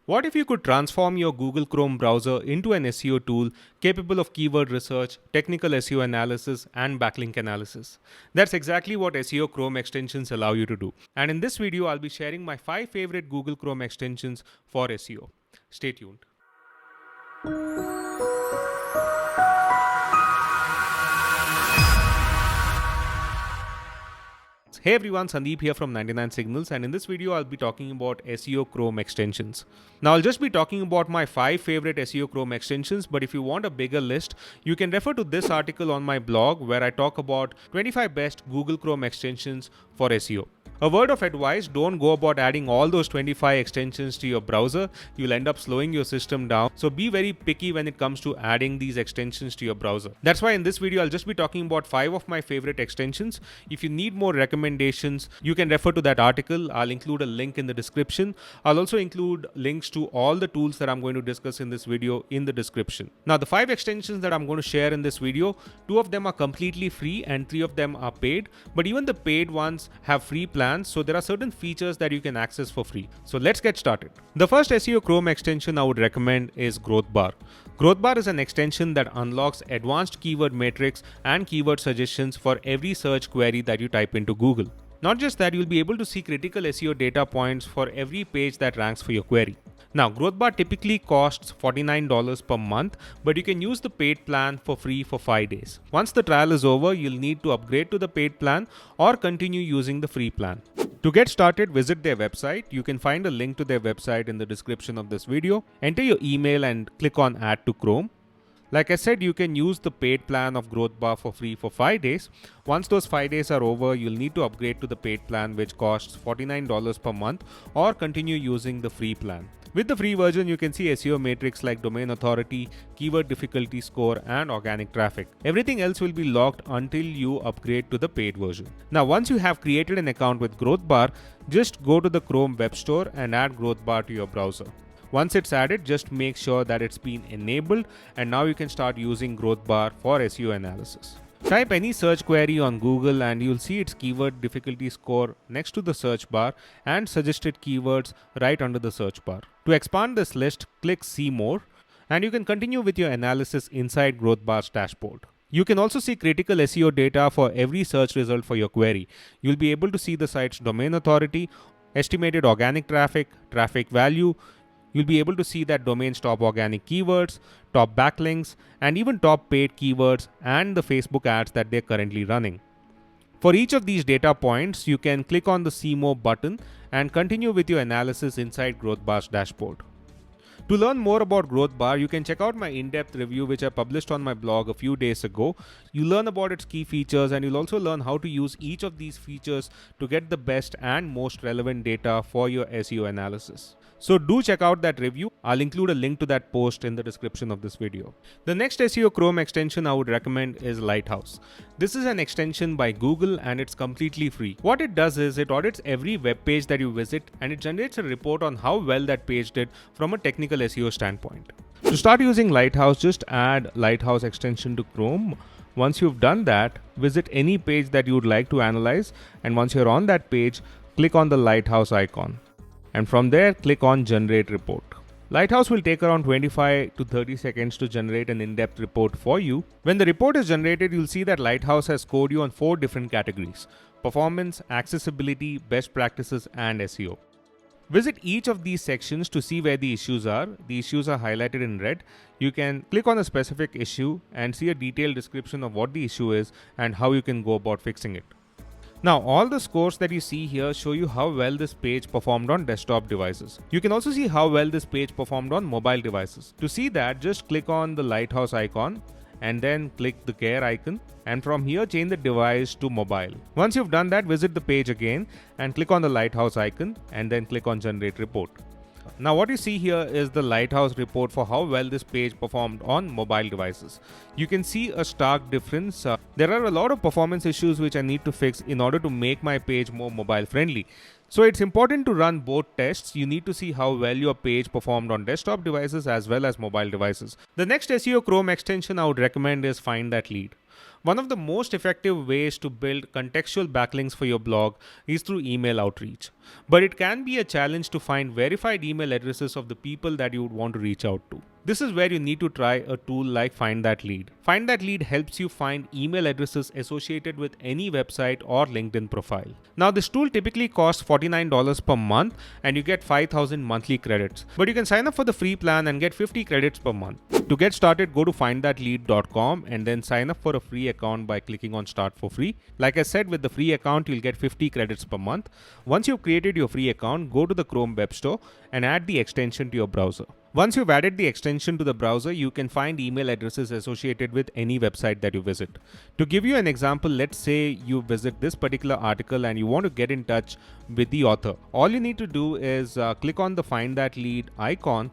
What if you could transform your Google Chrome browser into an SEO tool capable of keyword research, technical SEO analysis, and backlink analysis? That's exactly what SEO Chrome extensions allow you to do. And in this video, I'll be sharing my 5 favorite Google Chrome extensions for SEO. Stay tuned. Hey everyone, Sandeep here from 99 Signals, and in this video I'll be talking about SEO Chrome extensions. Now I'll just be talking about my 5 favorite SEO Chrome extensions, but if you want a bigger list, you can refer to this article on my blog where I talk about 25 best Google Chrome extensions for SEO. A word of advice, don't go about adding all those 25 extensions to your browser. You'll end up slowing your system down. So be very picky when it comes to adding these extensions to your browser. That's why in this video, I'll just be talking about 5 of my favorite extensions. If you need more recommendations, you can refer to that article. I'll include a link in the description. I'll also include links to all the tools that I'm going to discuss in this video in the description. Now, the 5 extensions that I'm going to share in this video, 2 of them are completely free and 3 of them are paid. But even the paid ones have free plans. So there are certain features that you can access for free. So let's get started. The first SEO Chrome extension I would recommend is Growth Bar. Growth Bar is an extension that unlocks advanced keyword metrics and keyword suggestions for every search query that you type into Google. Not just that, you'll be able to see critical SEO data points for every page that ranks for your query. Now, Growth Bar typically costs $49 per month, but you can use the paid plan for free for 5 days. Once the trial is over, you'll need to upgrade to the paid plan or continue using the free plan. To get started, visit their website. You can find a link to their website in the description of this video. Enter your email and click on Add to Chrome. Like I said, you can use the paid plan of Growth Bar for free for 5 days. Once those 5 days are over, you'll need to upgrade to the paid plan, which costs $49 per month, or continue using the free plan. With the free version, you can see SEO metrics like domain authority, keyword difficulty score, and organic traffic. Everything else will be locked until you upgrade to the paid version. Now, once you have created an account with Growth Bar, just go to the Chrome Web Store and add Growth Bar to your browser. Once it's added, just make sure that it's been enabled, and now you can start using Growth Bar for SEO analysis. Type any search query on Google and you'll see its keyword difficulty score next to the search bar and suggested keywords right under the search bar. To expand this list, click See More, and you can continue with your analysis inside Growth Bar's dashboard. You can also see critical SEO data for every search result for your query. You'll be able to see the site's domain authority, estimated organic traffic, traffic value. You'll be able to see that domain's top organic keywords, top backlinks, and even top paid keywords and the Facebook ads that they're currently running. For each of these data points, you can click on the See More button and continue with your analysis inside Growth Bar's dashboard. To learn more about Growth Bar, you can check out my in-depth review which I published on my blog a few days ago. You'll learn about its key features and you'll also learn how to use each of these features to get the best and most relevant data for your SEO analysis. So do check out that review. I'll include a link to that post in the description of this video. The next SEO Chrome extension I would recommend is Lighthouse. This is an extension by Google and it's completely free. What it does is it audits every web page that you visit and it generates a report on how well that page did from a technical SEO standpoint. To start using Lighthouse, just add Lighthouse extension to Chrome. Once you've done that, visit any page that you would like to analyze, and once you're on that page, click on the Lighthouse icon. And from there, click on Generate Report. Lighthouse will take around 25 to 30 seconds to generate an in-depth report for you. When the report is generated, you'll see that Lighthouse has scored you on 4 different categories: performance, accessibility, best practices, and SEO. Visit each of these sections to see where the issues are. The issues are highlighted in red. You can click on a specific issue and see a detailed description of what the issue is and how you can go about fixing it. Now, all the scores that you see here show you how well this page performed on desktop devices. You can also see how well this page performed on mobile devices. To see that, just click on the Lighthouse icon and then click the gear icon, and from here change the device to mobile. Once you've done that, visit the page again and click on the Lighthouse icon and then click on Generate Report. Now what you see here is the Lighthouse report for how well this page performed on mobile devices. You can see a stark difference. There are a lot of performance issues which I need to fix in order to make my page more mobile friendly. So it's important to run both tests. You need to see how well your page performed on desktop devices as well as mobile devices. The next SEO Chrome extension I would recommend is Find That Lead. One of the most effective ways to build contextual backlinks for your blog is through email outreach. But it can be a challenge to find verified email addresses of the people that you would want to reach out to. This is where you need to try a tool like Find That Lead. Find That Lead helps you find email addresses associated with any website or LinkedIn profile. Now, this tool typically costs $49 per month and you get 5,000 monthly credits. But you can sign up for the free plan and get 50 credits per month. To get started, go to findthatlead.com and then sign up for a free account by clicking on Start for Free. Like I said, with the free account, you'll get 50 credits per month. Once you've created your free account, go to the Chrome Web Store and add the extension to your browser. Once you've added the extension to the browser, you can find email addresses associated with any website that you visit. To give you an example, let's say you visit this particular article and you want to get in touch with the author. All you need to do is click on the Find That Lead icon,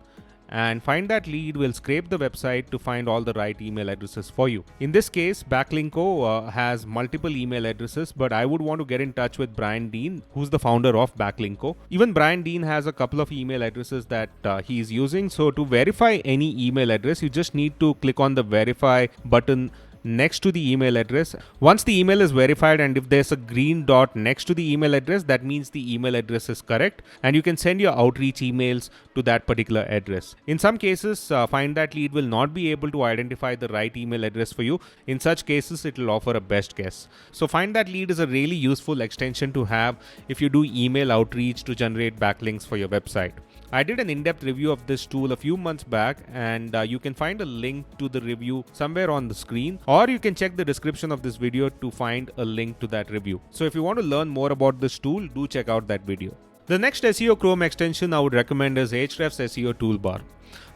and Find That Lead will scrape the website to find all the right email addresses for you. In this case, Backlinko has multiple email addresses, but I would want to get in touch with Brian Dean, who's the founder of Backlinko. Even Brian Dean has a couple of email addresses that he is using. So to verify any email address, you just need to click on the verify button next to the email address. Once the email is verified and if there's a green dot next to the email address, that means the email address is correct and you can send your outreach emails to that particular address. In some cases, Find That Lead will not be able to identify the right email address for you. In such cases, it will offer a best guess. So Find That Lead is a really useful extension to have if you do email outreach to generate backlinks for your website. I did an in-depth review of this tool a few months back, and you can find a link to the review somewhere on the screen, or you can check the description of this video to find a link to that review. So if you want to learn more about this tool, do check out that video. The next SEO Chrome extension I would recommend is Ahrefs SEO Toolbar.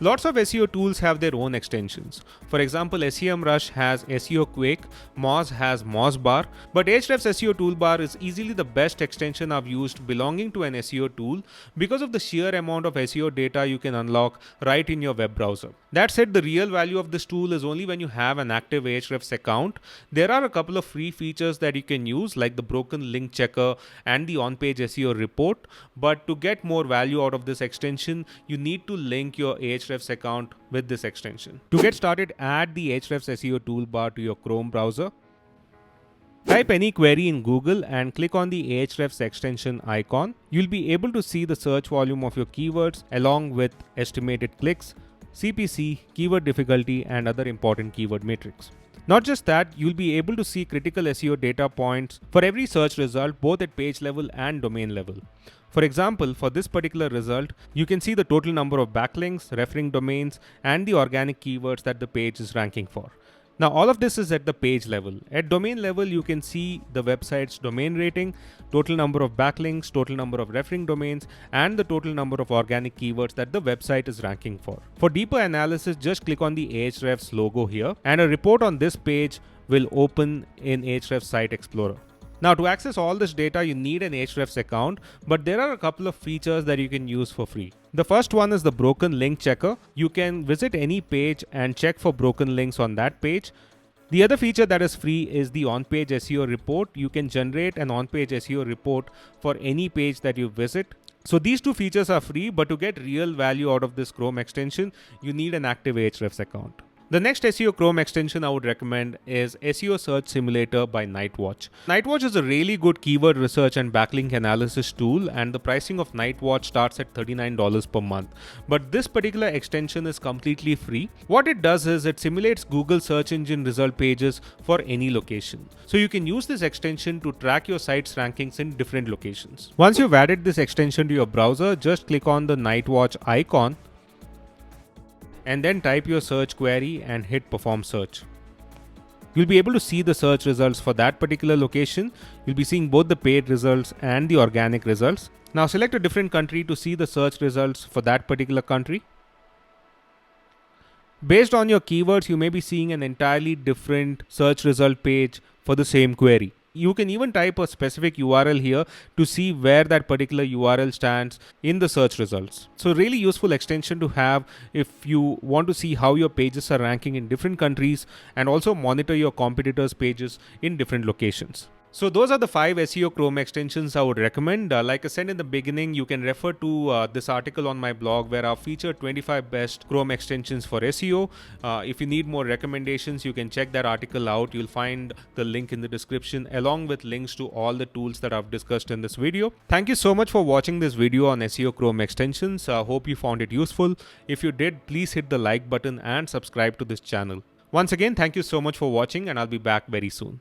Lots of SEO tools have their own extensions. For example, SEMrush has SEO Quake, Moz has Mozbar, but Ahrefs SEO Toolbar is easily the best extension I've used belonging to an SEO tool because of the sheer amount of SEO data you can unlock right in your web browser. That said, the real value of this tool is only when you have an active Ahrefs account. There are a couple of free features that you can use, like the broken link checker and the on-page SEO report, but to get more value out of this extension, you need to link your Ahrefs account with this extension. To get started, add the Ahrefs SEO toolbar to your Chrome browser. Type any query in Google and click on the Ahrefs extension icon. You'll be able to see the search volume of your keywords along with estimated clicks, CPC, keyword difficulty, and other important keyword metrics. Not just that, you'll be able to see critical SEO data points for every search result, both at page level and domain level. For example, for this particular result, you can see the total number of backlinks, referring domains, and the organic keywords that the page is ranking for. Now, all of this is at the page level. At domain level, you can see the website's domain rating, total number of backlinks, total number of referring domains, and the total number of organic keywords that the website is ranking for. For deeper analysis, just click on the Ahrefs logo here, and a report on this page will open in Ahrefs Site Explorer. Now, to access all this data, you need an Ahrefs account, but there are a couple of features that you can use for free. The first one is the broken link checker. You can visit any page and check for broken links on that page. The other feature that is free is the on-page SEO report. You can generate an on-page SEO report for any page that you visit. So these two features are free, but to get real value out of this Chrome extension, you need an active Ahrefs account. The next SEO Chrome extension I would recommend is SEO Search Simulator by Nightwatch. Nightwatch is a really good keyword research and backlink analysis tool, and the pricing of Nightwatch starts at $39 per month. But this particular extension is completely free. What it does is it simulates Google search engine result pages for any location. So you can use this extension to track your site's rankings in different locations. Once you've added this extension to your browser, just click on the Nightwatch icon and then type your search query and hit perform search. You'll be able to see the search results for that particular location. You'll be seeing both the paid results and the organic results. Now select a different country to see the search results for that particular country. Based on your keywords, you may be seeing an entirely different search result page for the same query. You can even type a specific URL here to see where that particular URL stands in the search results. So really useful extension to have if you want to see how your pages are ranking in different countries and also monitor your competitors' pages in different locations. So those are the 5 SEO Chrome extensions I would recommend. Like I said in the beginning, you can refer to this article on my blog where I've featured 25 best Chrome extensions for SEO. If you need more recommendations, you can check that article out. You'll find the link in the description along with links to all the tools that I've discussed in this video. Thank you so much for watching this video on SEO Chrome extensions. I hope you found it useful. If you did, please hit the like button and subscribe to this channel. Once again, thank you so much for watching, and I'll be back very soon.